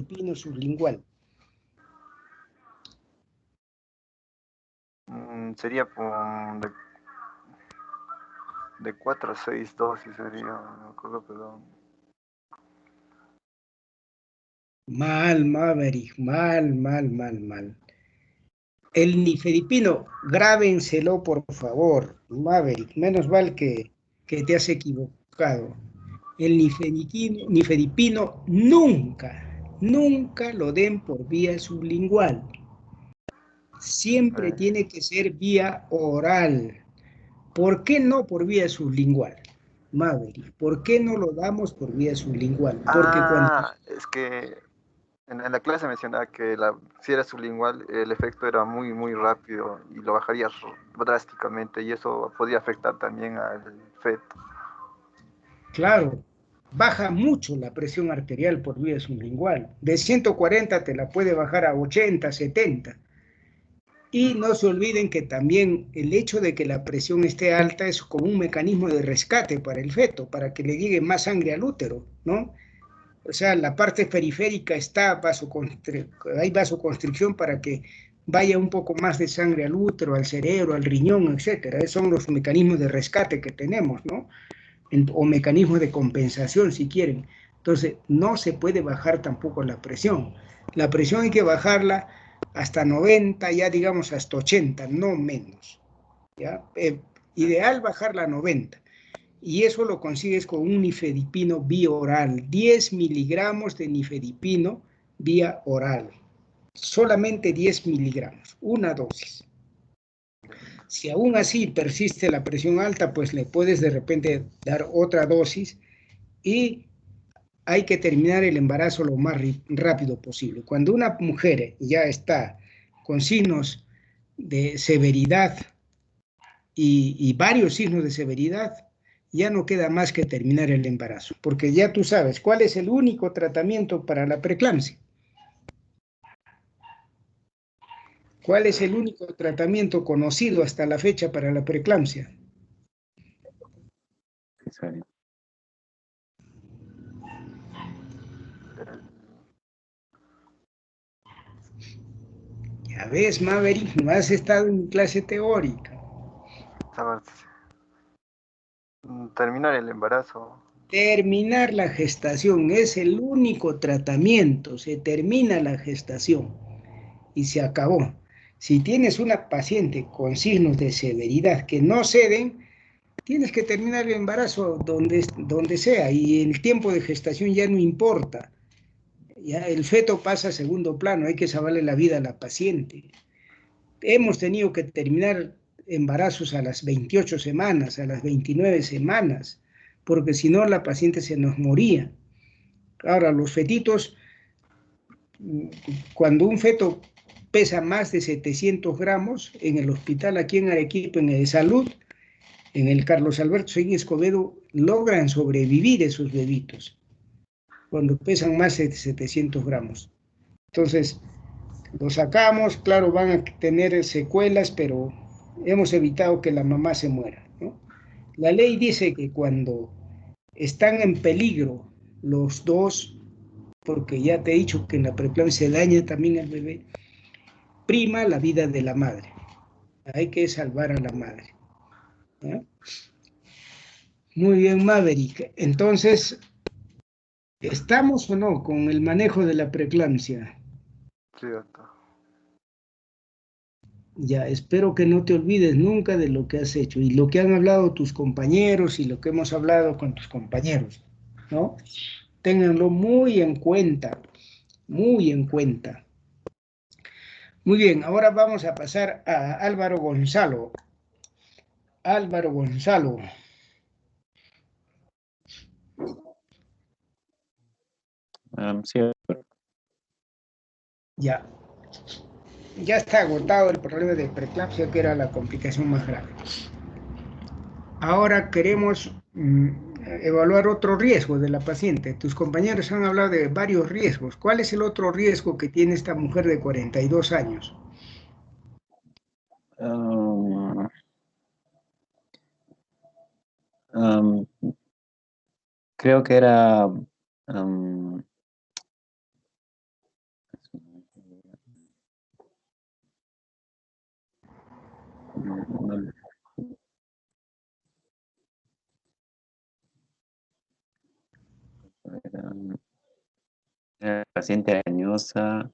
nifedipino sublingual? Sería de 4 a 6 dosis, sería, no me acuerdo, pero... Mal, Maverick, mal. El nifedipino, grábenselo por favor, Maverick, menos mal que te has equivocado. El nifedipino nunca lo den por vía sublingual. Siempre tiene que ser vía oral. ¿Por qué no por vía sublingual? Maverick, ¿por qué no lo damos por vía sublingual? Porque cuando... Es que en la clase mencionaba que si era sublingual, el efecto era muy rápido y lo bajaría drásticamente y eso podía afectar también al feto. Claro, baja mucho la presión arterial por vía sublingual. De 140 te la puede bajar a 80, 70. Y no se olviden que también el hecho de que la presión esté alta es como un mecanismo de rescate para el feto, para que le llegue más sangre al útero, ¿no? O sea, la parte periférica está hay vasoconstricción para que vaya un poco más de sangre al útero, al cerebro, al riñón, etcétera. Esos son los mecanismos de rescate que tenemos, ¿no? O mecanismos de compensación, si quieren. Entonces, no se puede bajar tampoco la presión. La presión hay que bajarla hasta 90, ya digamos hasta 80, no menos. ¿Ya? Ideal bajarla a 90. Y eso lo consigues con un nifedipino bioral, 10 miligramos de nifedipino vía oral. Solamente 10 miligramos, una dosis. Si aún así persiste la presión alta, pues le puedes de repente dar otra dosis y hay que terminar el embarazo lo más rápido posible. Cuando una mujer ya está con signos de severidad y varios signos de severidad, ya no queda más que terminar el embarazo, porque ya tú sabes cuál es el único tratamiento para la preeclampsia. ¿Cuál es el único tratamiento conocido hasta la fecha para la preeclampsia? Ya ves, Maverick, no has estado en clase teórica. Terminar el embarazo. Terminar la gestación es el único tratamiento. Se termina la gestación y se acabó. Si tienes una paciente con signos de severidad que no ceden, tienes que terminar el embarazo donde sea y el tiempo de gestación ya no importa. Ya el feto pasa a segundo plano, hay que salvarle la vida a la paciente. Hemos tenido que terminar embarazos a las 28 semanas, a las 29 semanas, porque si no la paciente se nos moría. Ahora, los fetitos, cuando un feto pesa más de 700 gramos, en el hospital aquí en Arequipa, en el Salud, en el Carlos Alberto Seguín Escobedo, logran sobrevivir esos bebitos, cuando pesan más de 700 gramos. Entonces, lo sacamos, claro, van a tener secuelas, pero hemos evitado que la mamá se muera, ¿no? La ley dice que cuando están en peligro los dos, porque ya te he dicho que en la preeclampsia se daña también al bebé, prima la vida de la madre. Hay que salvar a la madre, ¿no? Muy bien, Maverick. Entonces, ¿estamos o no con el manejo de la preeclampsia? Sí, doctor. Ya, espero que no te olvides nunca de lo que has hecho y lo que han hablado tus compañeros y lo que hemos hablado con tus compañeros, ¿no? Ténganlo muy en cuenta, muy en cuenta. Muy bien, ahora vamos a pasar a Álvaro Gonzalo. Álvaro Gonzalo. Sí. Ya, ya está agotado el problema de preeclampsia, que era la complicación más grave. Ahora queremos evaluar otro riesgo de la paciente. Tus compañeros han hablado de varios riesgos. ¿Cuál es el otro riesgo que tiene esta mujer de 42 años? Creo que era Paciente añosa.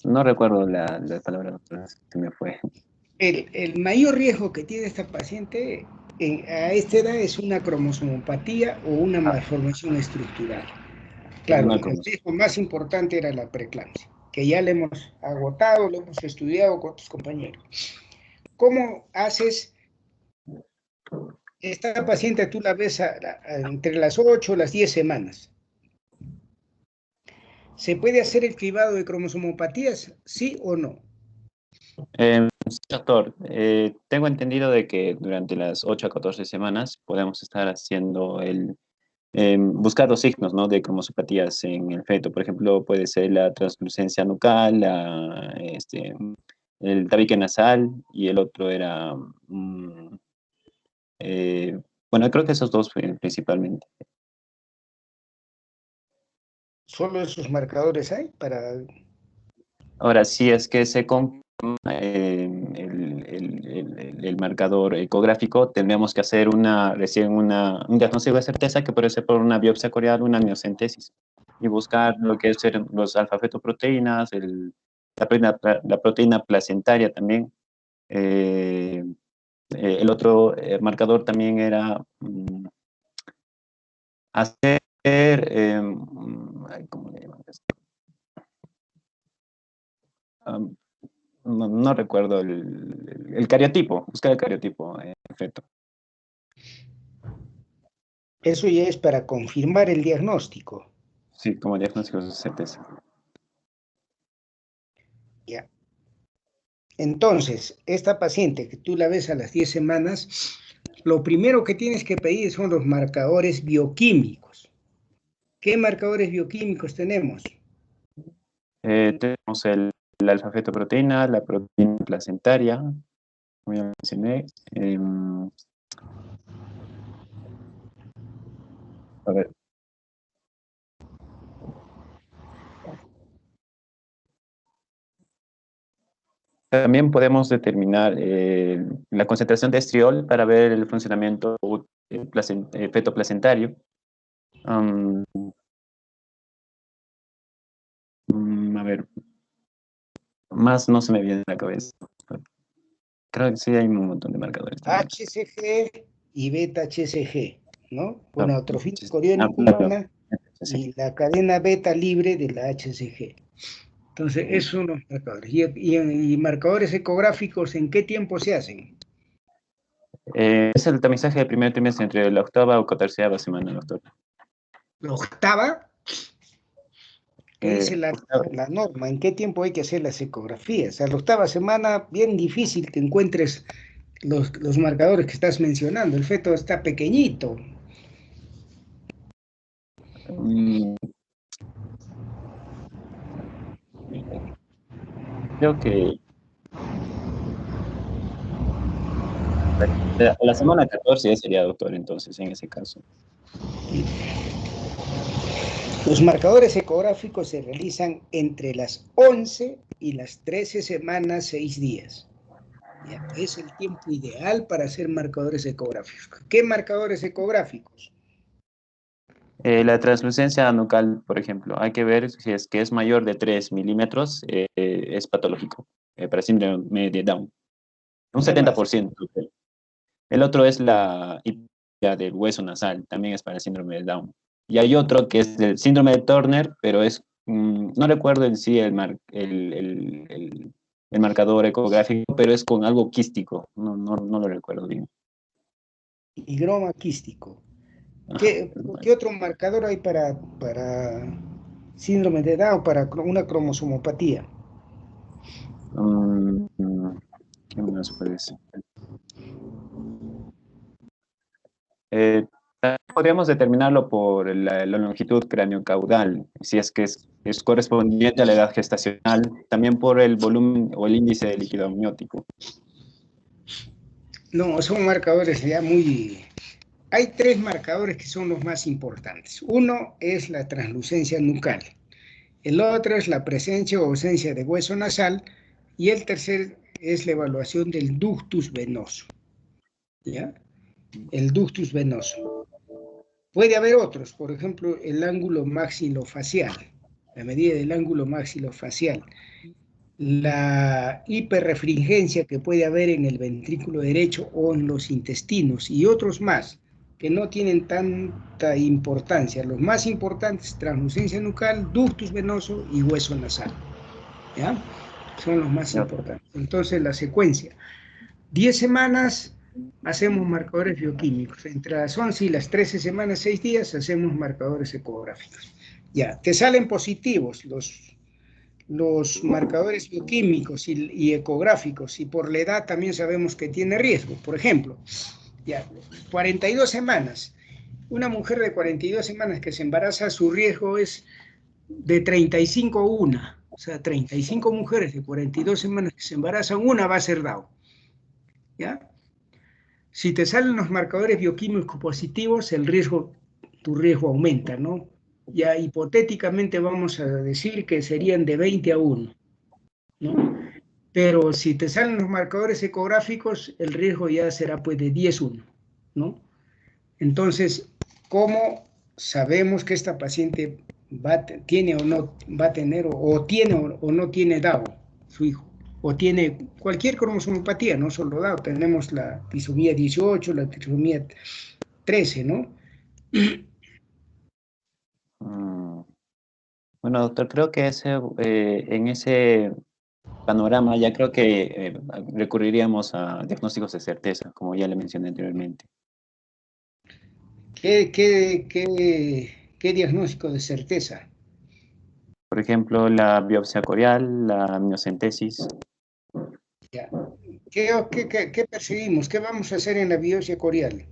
No recuerdo la palabra, doctor, se me fue. El mayor riesgo que tiene esta paciente a esta edad es una cromosomopatía o una malformación estructural. Claro, Una el riesgo más importante era la preeclampsia, que ya le hemos agotado, lo hemos estudiado con tus compañeros. ¿Cómo haces? Esta paciente tú la ves entre las 8 y las 10 semanas. ¿Se puede hacer el cribado de cromosomopatías, sí o no? Sí, doctor, tengo entendido de que durante las 8 a 14 semanas podemos estar haciendo buscar los signos, ¿no?, de cromosopatías en el feto. Por ejemplo, puede ser la translucencia nucal, el tabique nasal, y el otro era, bueno, creo que esos dos principalmente. ¿Solo esos marcadores hay para...? Ahora, si es que se confirma el marcador ecográfico, tendríamos que hacer recién un diagnóstico de certeza, que puede ser por una biopsia corial, una amniocentesis, y buscar lo que es los alfa-fetoproteínas, la proteína placentaria también. El otro marcador también era hacer, ¿cómo le llaman esto? No recuerdo el cariotipo, buscar el cariotipo en feto. Eso ya es para confirmar el diagnóstico. Sí, como diagnóstico de certeza. Ya. Entonces, esta paciente que tú la ves a las 10 semanas, lo primero que tienes que pedir son los marcadores bioquímicos. ¿Qué marcadores bioquímicos tenemos? Tenemos la alfa-fetoproteína, la proteína placentaria, como ya mencioné. A ver. También podemos determinar la concentración de estriol para ver el funcionamiento fetoplacentario. A ver, más no se me viene a la cabeza. Creo que sí hay un montón de marcadores también. HCG y beta-HCG, ¿no? Bueno, No, atrofina coriónica humana y la cadena beta libre de la HCG. Entonces, esos son los marcadores. ¿Y marcadores ecográficos en qué tiempo se hacen? Es el tamizaje del primer trimestre entre la 8ª o 14ª semana, doctor. La octava, ¿qué dice la Octava. norma? ¿En qué tiempo hay que hacer las ecografías? A la octava semana, bien difícil que encuentres los marcadores que estás mencionando. El feto está pequeñito. Mm, Creo que la semana 14 ya sería, doctor, entonces, en ese caso. Los marcadores ecográficos se realizan entre las 11 y las 13 semanas, 6 días. Ya, es el tiempo ideal para hacer marcadores ecográficos. ¿Qué marcadores ecográficos? La translucencia nucal, por ejemplo, hay que ver si es que es mayor de 3 milímetros, es patológico, para síndrome de Down. Un ¿Qué más? 70%. El otro es la hipertrofia del hueso nasal, también es para el síndrome de Down. Y hay otro que es el síndrome de Turner, pero no recuerdo en sí el marcador ecográfico, pero es con algo quístico, no lo recuerdo bien. Higroma quístico. ¿Qué otro marcador hay para síndrome de Down, para una cromosomopatía? ¿Qué más puede ser? Podríamos determinarlo por la longitud craneocaudal, si es que es correspondiente a la edad gestacional, también por el volumen o el índice de líquido amniótico. No, son marcadores ya muy... Hay 3 marcadores que son los más importantes. Uno es la translucencia nucal. El otro es la presencia o ausencia de hueso nasal. Y el tercer es la evaluación del ductus venoso, ¿ya? El ductus venoso. Puede haber otros, por ejemplo, el ángulo maxilofacial, la medida del ángulo maxilofacial, la hiperrefringencia que puede haber en el ventrículo derecho o en los intestinos y otros más que no tienen tanta importancia. Los más importantes, translucencia nucal, ductus venoso y hueso nasal, ¿ya? Son los más importantes. Entonces, la secuencia. 10 semanas hacemos marcadores bioquímicos. Entre las 11 y las 13 semanas, 6 días, hacemos marcadores ecográficos. Ya, te salen positivos los marcadores bioquímicos y ecográficos, y por la edad también sabemos que tiene riesgo. Por ejemplo, ya, 42 semanas. Una mujer de 42 semanas que se embaraza, su riesgo es de 35 a 1. O sea, 35 mujeres de 42 semanas que se embarazan, una va a ser DAO. ¿Ya? Si te salen los marcadores bioquímicos positivos, tu riesgo aumenta, ¿no? Ya hipotéticamente vamos a decir que serían de 20 a 1, ¿no? Pero si te salen los marcadores ecográficos, el riesgo ya será pues de 10-1, ¿no? Entonces, ¿cómo sabemos que esta paciente tiene o no va a tener, o tiene o no tiene DAO, su hijo? O tiene cualquier cromosomopatía, no solo DAO, tenemos la trisomía 18, la trisomía 13, ¿no? Bueno, doctor, creo que en ese panorama ya creo que recurriríamos a diagnósticos de certeza, como ya le mencioné anteriormente. ¿Qué diagnóstico de certeza? Por ejemplo, la biopsia corial, la amniocentesis. Ya. ¿Qué perseguimos? ¿Qué vamos a hacer en la biopsia corial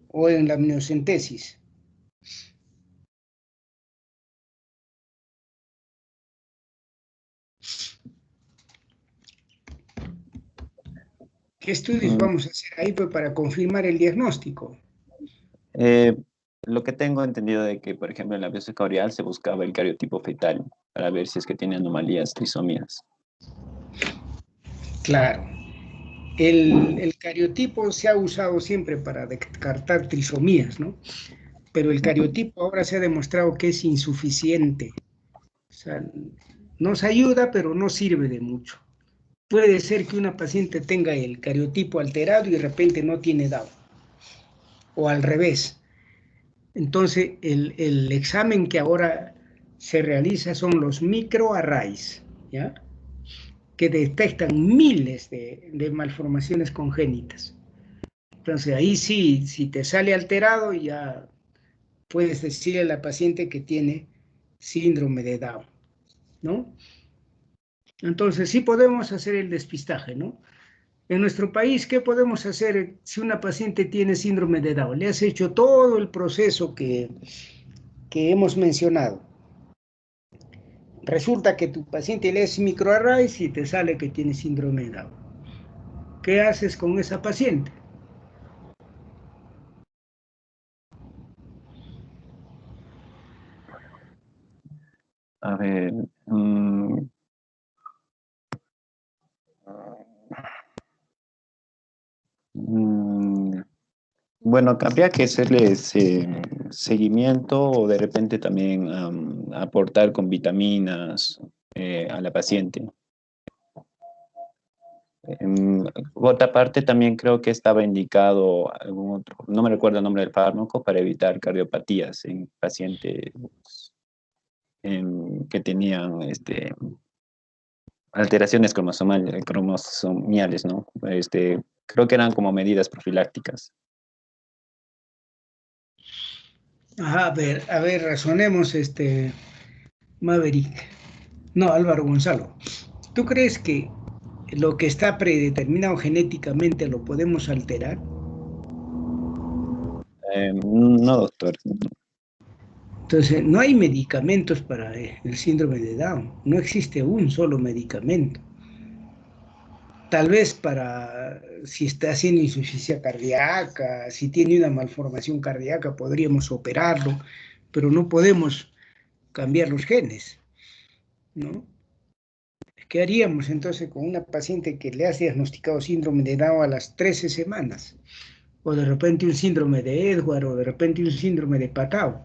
o en la amniocentesis? ¿Qué estudios vamos a hacer ahí pues, para confirmar el diagnóstico? Lo que tengo entendido de que, por ejemplo, en la biopsia corial se buscaba el cariotipo fetal para ver si es que tiene anomalías trisómicas. Claro. El cariotipo se ha usado siempre para descartar trisomías, ¿no? Pero el cariotipo ahora se ha demostrado que es insuficiente. O sea, nos ayuda, pero no sirve de mucho. Puede ser que una paciente tenga el cariotipo alterado y de repente no tiene DAO. O al revés. Entonces, el examen que ahora se realiza son los microarrays, ¿ya? Que detectan miles de malformaciones congénitas. Entonces, ahí sí, si te sale alterado, ya puedes decirle a la paciente que tiene síndrome de Down, ¿no? Entonces, sí podemos hacer el despistaje, ¿no? En nuestro país, ¿qué podemos hacer si una paciente tiene síndrome de Down? Le has hecho todo el proceso que hemos mencionado. Resulta que tu paciente le hace microarrays y te sale que tiene síndrome de Down. ¿Qué haces con esa paciente? A ver, bueno, habría que hacerle seguimiento o de repente también aportar con vitaminas a la paciente. Por otra parte, también creo que estaba indicado algún otro, no me recuerdo el nombre del fármaco, para evitar cardiopatías en pacientes que tenían alteraciones cromosomiales, ¿no? Creo que eran como medidas profilácticas. Ajá, a ver, razonemos, Maverick. No, Álvaro Gonzalo. ¿Tú crees que lo que está predeterminado genéticamente lo podemos alterar? No, doctor. Entonces, no hay medicamentos para el síndrome de Down. No existe un solo medicamento. Tal vez para si está haciendo insuficiencia cardíaca, si tiene una malformación cardíaca, podríamos operarlo, pero no podemos cambiar los genes, ¿no? Es ¿Qué haríamos entonces con una paciente que le has diagnosticado síndrome de Down a las 13 semanas? O de repente un síndrome de Edwards, o de repente un síndrome de Patau.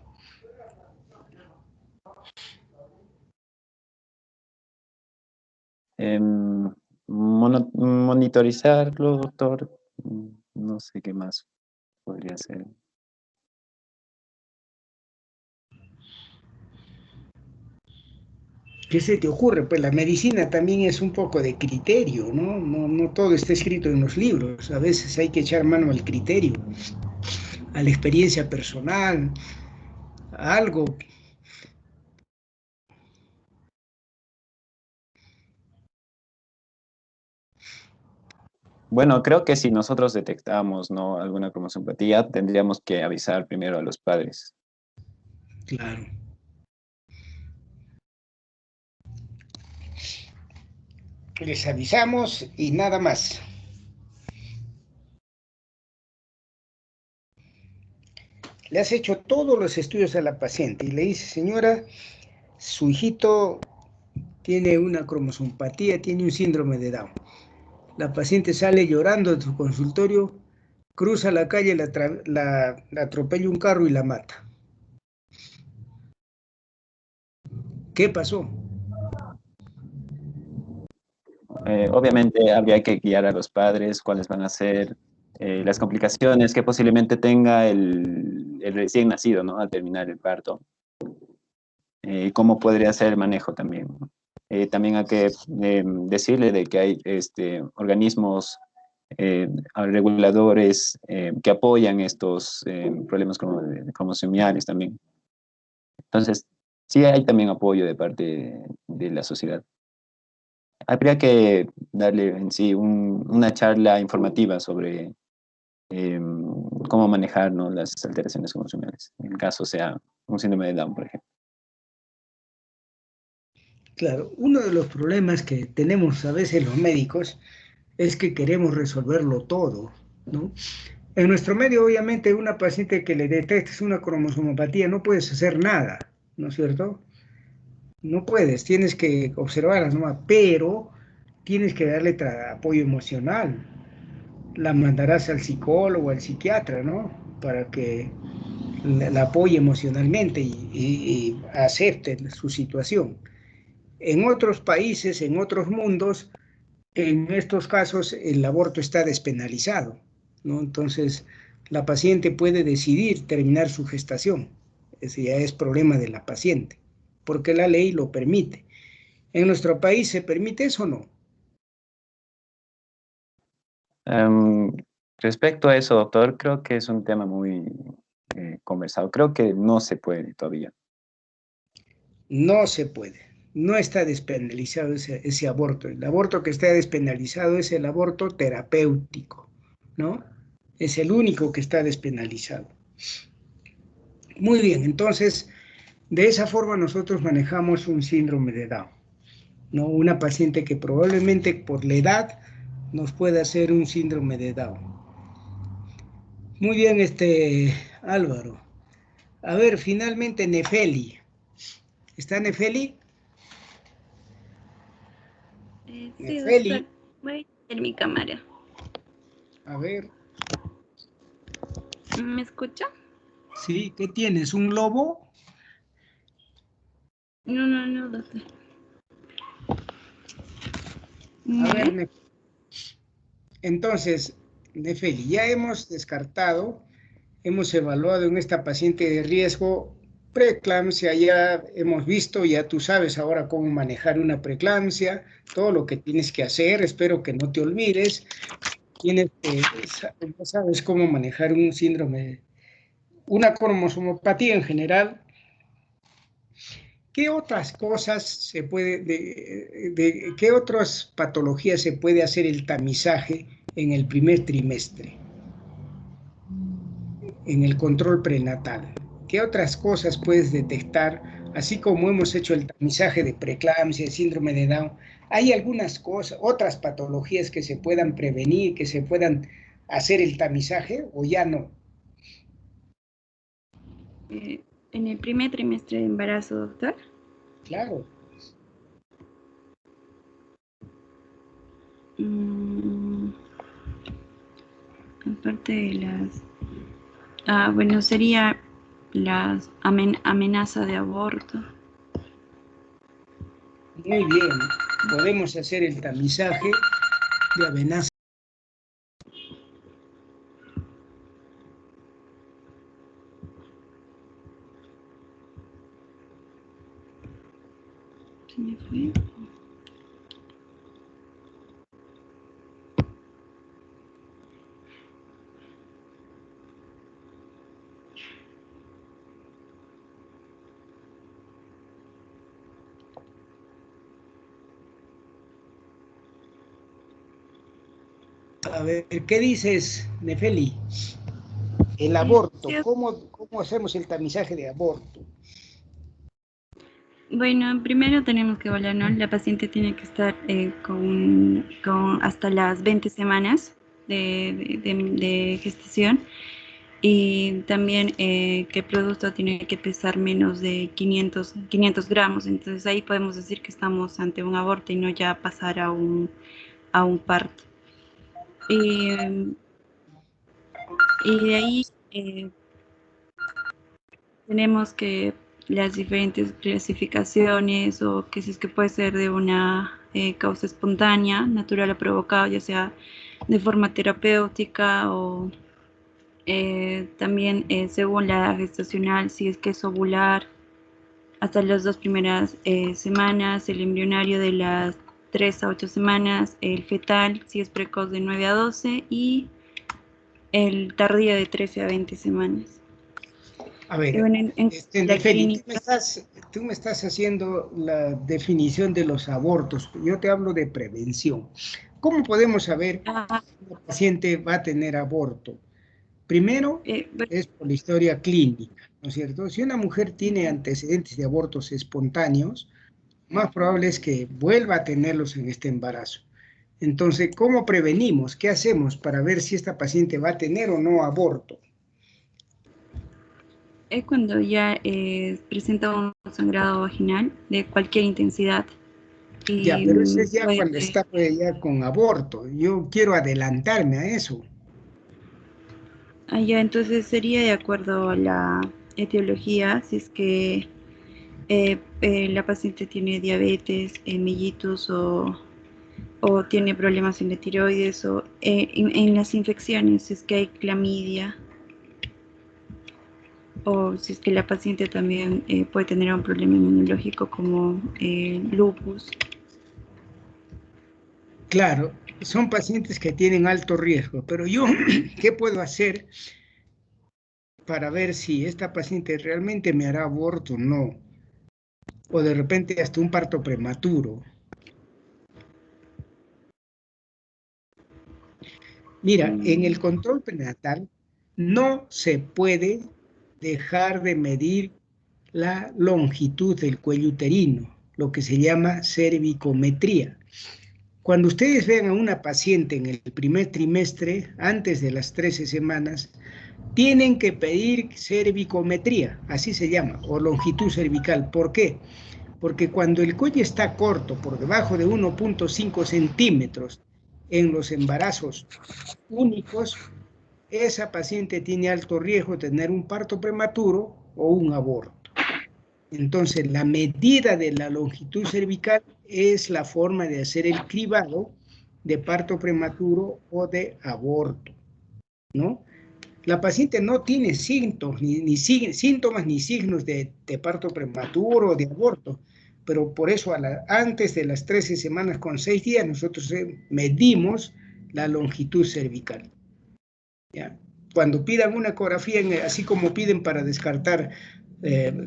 Monitorizarlo, doctor. No sé qué más podría ser. ¿Qué se te ocurre? Pues la medicina también es un poco de criterio, ¿no? No todo está escrito en los libros. A veces hay que echar mano al criterio, a la experiencia personal, a algo. Bueno, creo que si nosotros detectamos, ¿no?, alguna cromosomopatía, tendríamos que avisar primero a los padres. Claro. Les avisamos y nada más. Le has hecho todos los estudios a la paciente y le dice, señora, su hijito tiene una cromosomopatía, tiene un síndrome de Down. La paciente sale llorando de su consultorio, cruza la calle, la atropella un carro y la mata. ¿Qué pasó? Obviamente habría que guiar a los padres cuáles van a ser las complicaciones que posiblemente tenga el recién nacido, ¿no?, al terminar el parto. Cómo podría ser el manejo también, ¿no? También hay que decirle de que hay organismos reguladores que apoyan estos problemas cromosomiales también. Entonces, sí hay también apoyo de parte de la sociedad. Habría que darle en sí una charla informativa sobre cómo manejar, ¿no?, las alteraciones cromosomiales, en el caso sea un síndrome de Down, por ejemplo. Claro, uno de los problemas que tenemos a veces los médicos es que queremos resolverlo todo, ¿no? En nuestro medio, obviamente, una paciente que le detectes una cromosomopatía no puedes hacer nada, ¿no es cierto? No puedes, tienes que observarla nomás, pero tienes que darle apoyo emocional. La mandarás al psicólogo, al psiquiatra, ¿no? Para que la apoye emocionalmente y acepte su situación. En otros países, en otros mundos, en estos casos el aborto está despenalizado, ¿no? Entonces, la paciente puede decidir terminar su gestación. Ese ya es problema de la paciente, porque la ley lo permite. ¿En nuestro país se permite eso o no? Em, Respecto a eso, doctor, creo que es un tema muy conversado. Creo que no se puede todavía. No se puede. No está despenalizado ese aborto. El aborto que está despenalizado es el aborto terapéutico, ¿no? Es el único que está despenalizado. Muy bien, entonces, de esa forma nosotros manejamos un síndrome de Down, ¿no? Una paciente que probablemente por la edad nos pueda hacer un síndrome de Down. Muy bien, Álvaro. A ver, finalmente Nefeli. ¿Está Nefeli? Sí, Nefeli, doctor. Voy a ir mi cámara. a ver, ¿Me escucha? sí, ¿qué tienes? ¿Un lobo? No, no, no, doctor. A ver, ¿Me? entonces, Nefeli, ya hemos descartado, hemos evaluado en esta paciente de riesgo preeclampsia, ya hemos visto, ya tú sabes ahora cómo manejar una preeclampsia, todo lo que tienes que hacer, espero que no te olvides, ya sabes cómo manejar un síndrome, una cromosomopatía en general. ¿Qué otras cosas se puede, qué otras patologías se puede hacer el tamizaje en el primer trimestre, en el control prenatal? ¿Qué otras cosas puedes detectar, así como hemos hecho el tamizaje de preeclampsia, el síndrome de Down? ¿Hay algunas cosas, otras patologías que se puedan prevenir, que se puedan hacer el tamizaje o ya no? En el primer trimestre de embarazo, doctor. Claro. parte de las... bueno, sería las amenaza de aborto. Muy bien, podemos hacer el tamizaje de amenaza. Se me fue. A ver, ¿qué dices, Nefeli? El Sí, aborto, ¿cómo hacemos el tamizaje de aborto? Bueno, primero tenemos que evaluar, ¿no? La paciente tiene que estar con hasta las 20 semanas de gestación, y también que el producto tiene que pesar menos de 500 gramos. Entonces ahí podemos decir que estamos ante un aborto y no ya pasar a un parto. Y de ahí tenemos que las diferentes clasificaciones, o que si es que puede ser de una causa espontánea, natural o provocada, ya sea de forma terapéutica, o también según la edad gestacional, si es que es ovular hasta las 2 primeras semanas, el embrionario de las 3 a 8 semanas, el fetal si es precoz de 9 a 12 y el tardío de 13 a 20 semanas. A ver, Bueno, la Nefeli, clínica, tú me estás haciendo la definición de los abortos. Yo te hablo de prevención. ¿Cómo podemos saber si una paciente va a tener aborto? Primero, bueno, es por la historia clínica, ¿no es cierto? Si una mujer tiene antecedentes de abortos espontáneos, más probable es que vuelva a tenerlos en este embarazo. Entonces, ¿cómo prevenimos? ¿Qué hacemos para ver si esta paciente va a tener o no aborto? es cuando ya presenta un sangrado vaginal de cualquier intensidad Ya, y pero eso es ya puede... cuando está ya con aborto. Yo quiero adelantarme a eso. Ya, entonces sería de acuerdo a la etiología, si es que la paciente tiene diabetes, mellitus, o tiene problemas en la tiroides, o en las infecciones, si es que hay clamidia, o si es que la paciente también puede tener un problema inmunológico como lupus. Claro, son pacientes que tienen alto riesgo, pero yo, ¿qué puedo hacer para ver si esta paciente realmente me hará aborto o no? O de repente hasta un parto prematuro. Mira, en el control prenatal no se puede dejar de medir la longitud del cuello uterino, lo que se llama cervicometría. Cuando ustedes vean a una paciente en el primer trimestre, antes de las 13 semanas, tienen que pedir cervicometría, así se llama, o longitud cervical. ¿Por qué? Porque cuando el cuello está corto, por debajo de 1.5 centímetros, en los embarazos únicos, esa paciente tiene alto riesgo de tener un parto prematuro o un aborto. Entonces, la medida de la longitud cervical es la forma de hacer el cribado de parto prematuro o de aborto, ¿no? La paciente no tiene síntomas ni signos de parto prematuro o de aborto, pero por eso antes de las 13 semanas con 6 días nosotros medimos la longitud cervical. ¿Ya? Cuando pidan una ecografía, así como piden para descartar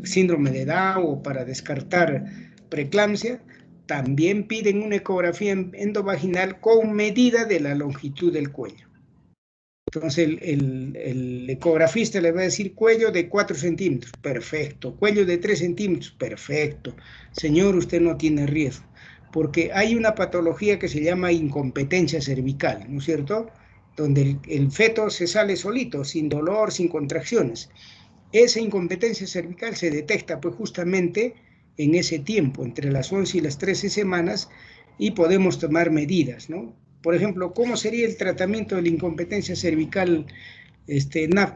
síndrome de Down o para descartar preeclampsia, también piden una ecografía endovaginal con medida de la longitud del cuello. Entonces el ecografista le va a decir cuello de 4 centímetros, perfecto. Cuello de 3 centímetros, perfecto. Señor, usted no tiene riesgo, porque hay una patología que se llama incompetencia cervical, ¿no es cierto? Donde el feto se sale solito, sin dolor, sin contracciones. Esa incompetencia cervical se detecta pues justamente en ese tiempo, entre las 11 y las 13 semanas, y podemos tomar medidas, ¿no? Por ejemplo, ¿cómo sería el tratamiento de la incompetencia cervical,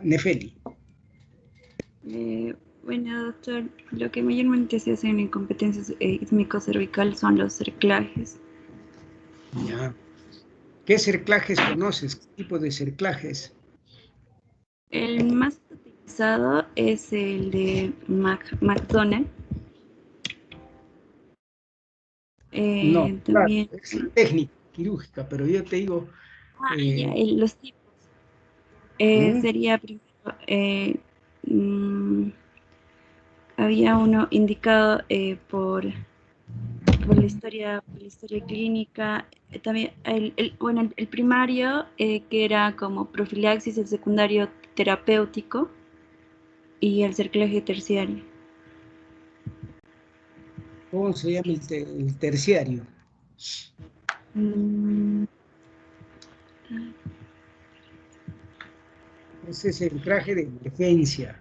Nefeli? Bueno, doctor, lo que mayormente se hace en incompetencia ismico-cervical son los cerclajes. Ya. ¿Qué cerclajes conoces? ¿Qué tipo de cerclajes? El más utilizado es el de McDonald. No, claro, También, es técnica quirúrgica, pero yo te digo, los tipos. ¿Mm? Sería primero, mm, había uno indicado por la historia clínica. También bueno, el primario, que era como profilaxis, el secundario terapéutico y el cerclaje terciario. ¿Cómo se llama el terciario? Mm, Ese es el traje de emergencia,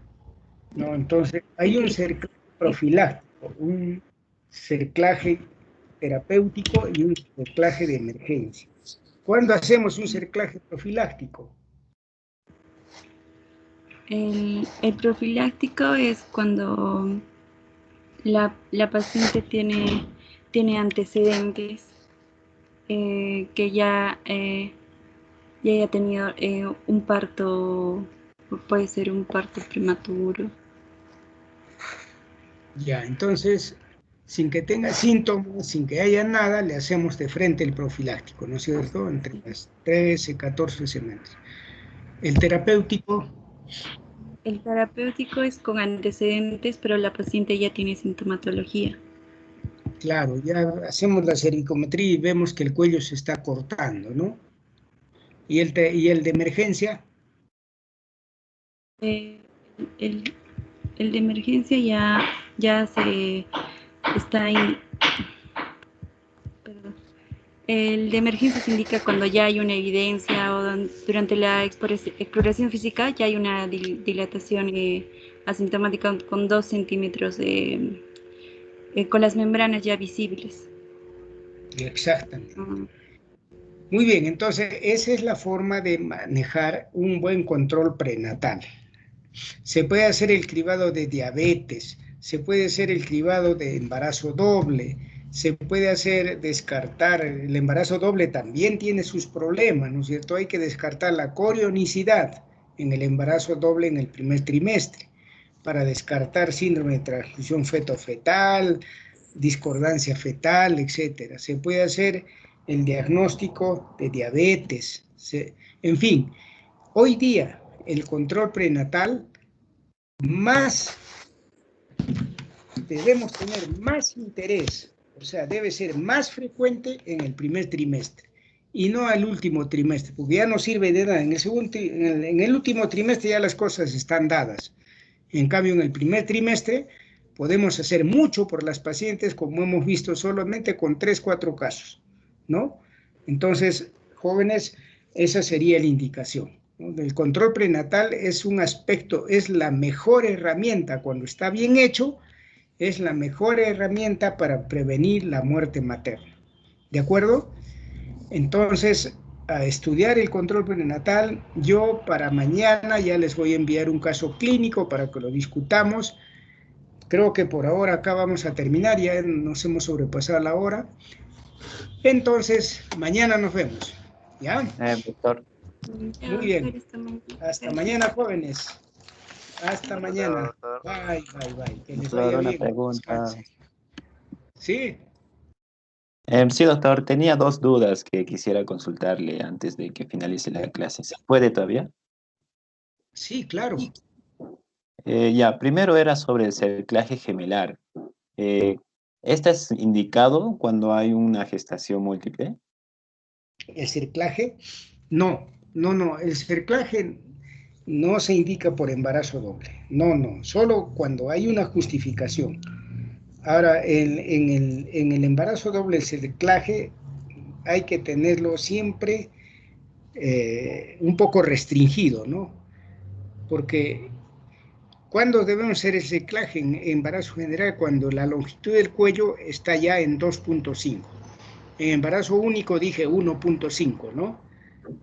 ¿no? Entonces, hay un el- cerclaje profiláctico, un cerclaje terapéutico y un cerclaje de emergencia. ¿Cuándo hacemos un cerclaje profiláctico? el profiláctico es cuando la paciente tiene antecedentes, que ya haya tenido un parto, puede ser un parto prematuro. Ya, entonces, sin que tenga síntomas, sin que haya nada, le hacemos de frente el profiláctico, ¿no es cierto? Entre las 13, 14 semanas. El terapéutico, El terapéutico es con antecedentes, pero la paciente ya tiene sintomatología. claro, ya hacemos la cervicometría y vemos que el cuello se está cortando, ¿no? Y el de emergencia, Eh, el, el de emergencia ya se está ahí. Perdón. El de emergencia se indica cuando ya hay una evidencia o durante la exploración física ya hay una dilatación asintomática con 2 centímetros con las membranas ya visibles. exactamente. Mm. Muy bien, entonces esa es la forma de manejar un buen control prenatal. Se puede hacer el cribado de diabetes, se puede hacer el cribado de embarazo doble, se puede hacer descartar, el embarazo doble también tiene sus problemas, ¿no es cierto? Hay que descartar la corionicidad en el embarazo doble en el primer trimestre para descartar síndrome de transfusión feto-fetal, discordancia fetal, etcétera. Se puede hacer el diagnóstico de diabetes, en fin, hoy día el control prenatal más debemos tener más interés, o sea, debe ser más frecuente en el primer trimestre y no al último trimestre, porque ya no sirve de nada. En el último trimestre ya las cosas están dadas. En cambio, en el primer trimestre podemos hacer mucho por las pacientes, como hemos visto solamente con 3, 4 casos, ¿no? Entonces, jóvenes, esa sería la indicación, ¿no? El control prenatal es un aspecto, es la mejor herramienta cuando está bien hecho, es la mejor herramienta para prevenir la muerte materna. ¿De acuerdo? Entonces, a estudiar el control prenatal, yo para mañana ya les voy a enviar un caso clínico para que lo discutamos. Creo que por ahora acá vamos a terminar, ya nos hemos sobrepasado la hora. Entonces, mañana nos vemos. ¿Ya? Doctor. Ya, Muy bien. doctor, está muy bien. Hasta Gracias. mañana, jóvenes. Hasta Hasta luego, mañana. doctor. Bye, bye, bye. Que les Doctor, vaya una bien. pregunta. Descansen. Sí. Sí, doctor, tenía dos dudas que quisiera consultarle antes de que finalice la clase. ¿Se puede todavía? Sí, claro. Ya, primero era sobre el cerclaje gemelar. Eh, ¿Este es indicado cuando hay una gestación múltiple? El cerclaje, no, no, no. El cerclaje no se indica por embarazo doble. No, no. Solo cuando hay una justificación. Ahora, en el embarazo doble, el cerclaje hay que tenerlo siempre un poco restringido, ¿no? Porque ¿cuándo debemos hacer el cerclaje en embarazo general? Cuando la longitud del cuello está ya en 2.5. En embarazo único dije 1.5, ¿no?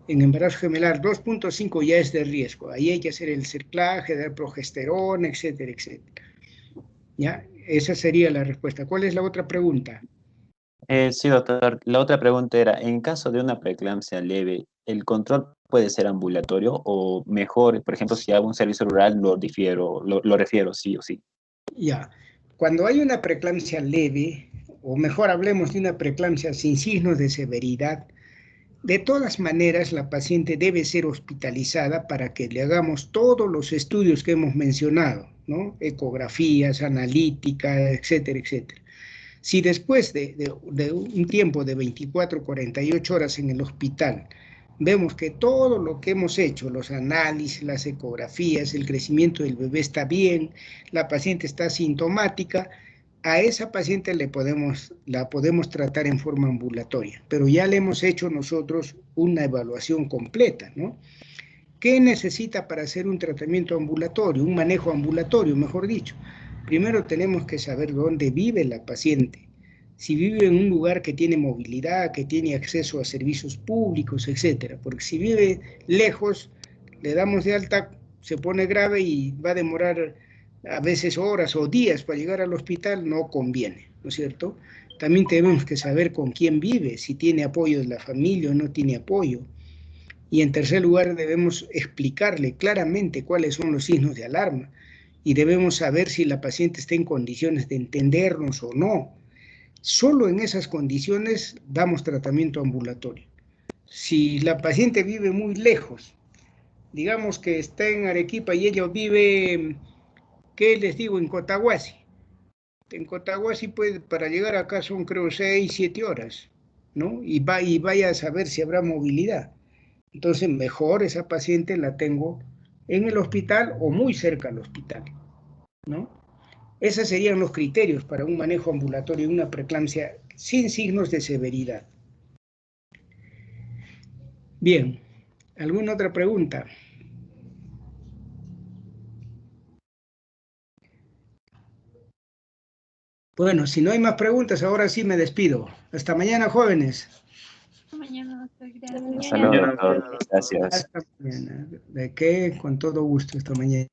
En embarazo gemelar 2.5 ya es de riesgo. Ahí hay que hacer el cerclaje, dar progesterona, etcétera, etcétera. ¿Ya? Esa sería la respuesta. ¿Cuál es la otra pregunta? Sí, doctor. La otra pregunta era, en caso de una preeclampsia leve, ¿el control puede ser ambulatorio o mejor, por ejemplo, si hago un servicio rural, lo refiero sí o sí? Ya. Cuando hay una preeclampsia leve, o mejor hablemos de una preeclampsia sin signos de severidad, de todas maneras la paciente debe ser hospitalizada para que le hagamos todos los estudios que hemos mencionado, ¿no? Ecografías, analítica, etcétera, etcétera. Si después de un tiempo de 24, 48 horas en el hospital, vemos que todo lo que hemos hecho, los análisis, las ecografías, el crecimiento del bebé está bien, la paciente está asintomática, a esa paciente la podemos tratar en forma ambulatoria, pero ya le hemos hecho nosotros una evaluación completa, ¿no? ¿Qué necesita para hacer un tratamiento ambulatorio, un manejo ambulatorio, mejor dicho? Primero tenemos que saber dónde vive la paciente. Si vive en un lugar que tiene movilidad, que tiene acceso a servicios públicos, etcétera. Porque si vive lejos, le damos de alta, se pone grave y va a demorar a veces horas o días para llegar al hospital, no conviene, ¿no es cierto? También tenemos que saber con quién vive, si tiene apoyo de la familia o no tiene apoyo. Y en tercer lugar, debemos explicarle claramente cuáles son los signos de alarma y debemos saber si la paciente está en condiciones de entendernos o no. Solo en esas condiciones damos tratamiento ambulatorio. Si la paciente vive muy lejos, digamos que está en Arequipa y ella vive, ¿qué les digo?, en Cotahuasi. En Cotahuasi, pues, para llegar acá son, creo, 6, 7 horas, ¿no? Y vaya a saber si habrá movilidad. Entonces, mejor esa paciente la tengo en el hospital o muy cerca al hospital, ¿no? Esos serían los criterios para un manejo ambulatorio de una preeclampsia sin signos de severidad. Bien, ¿alguna otra pregunta? Bueno, si no hay más preguntas, ahora sí me despido. Hasta mañana, jóvenes. Hasta mañana, doctor. Gracias. Hasta luego, doctor. Gracias. Hasta mañana. ¿De qué? Con todo gusto, hasta mañana.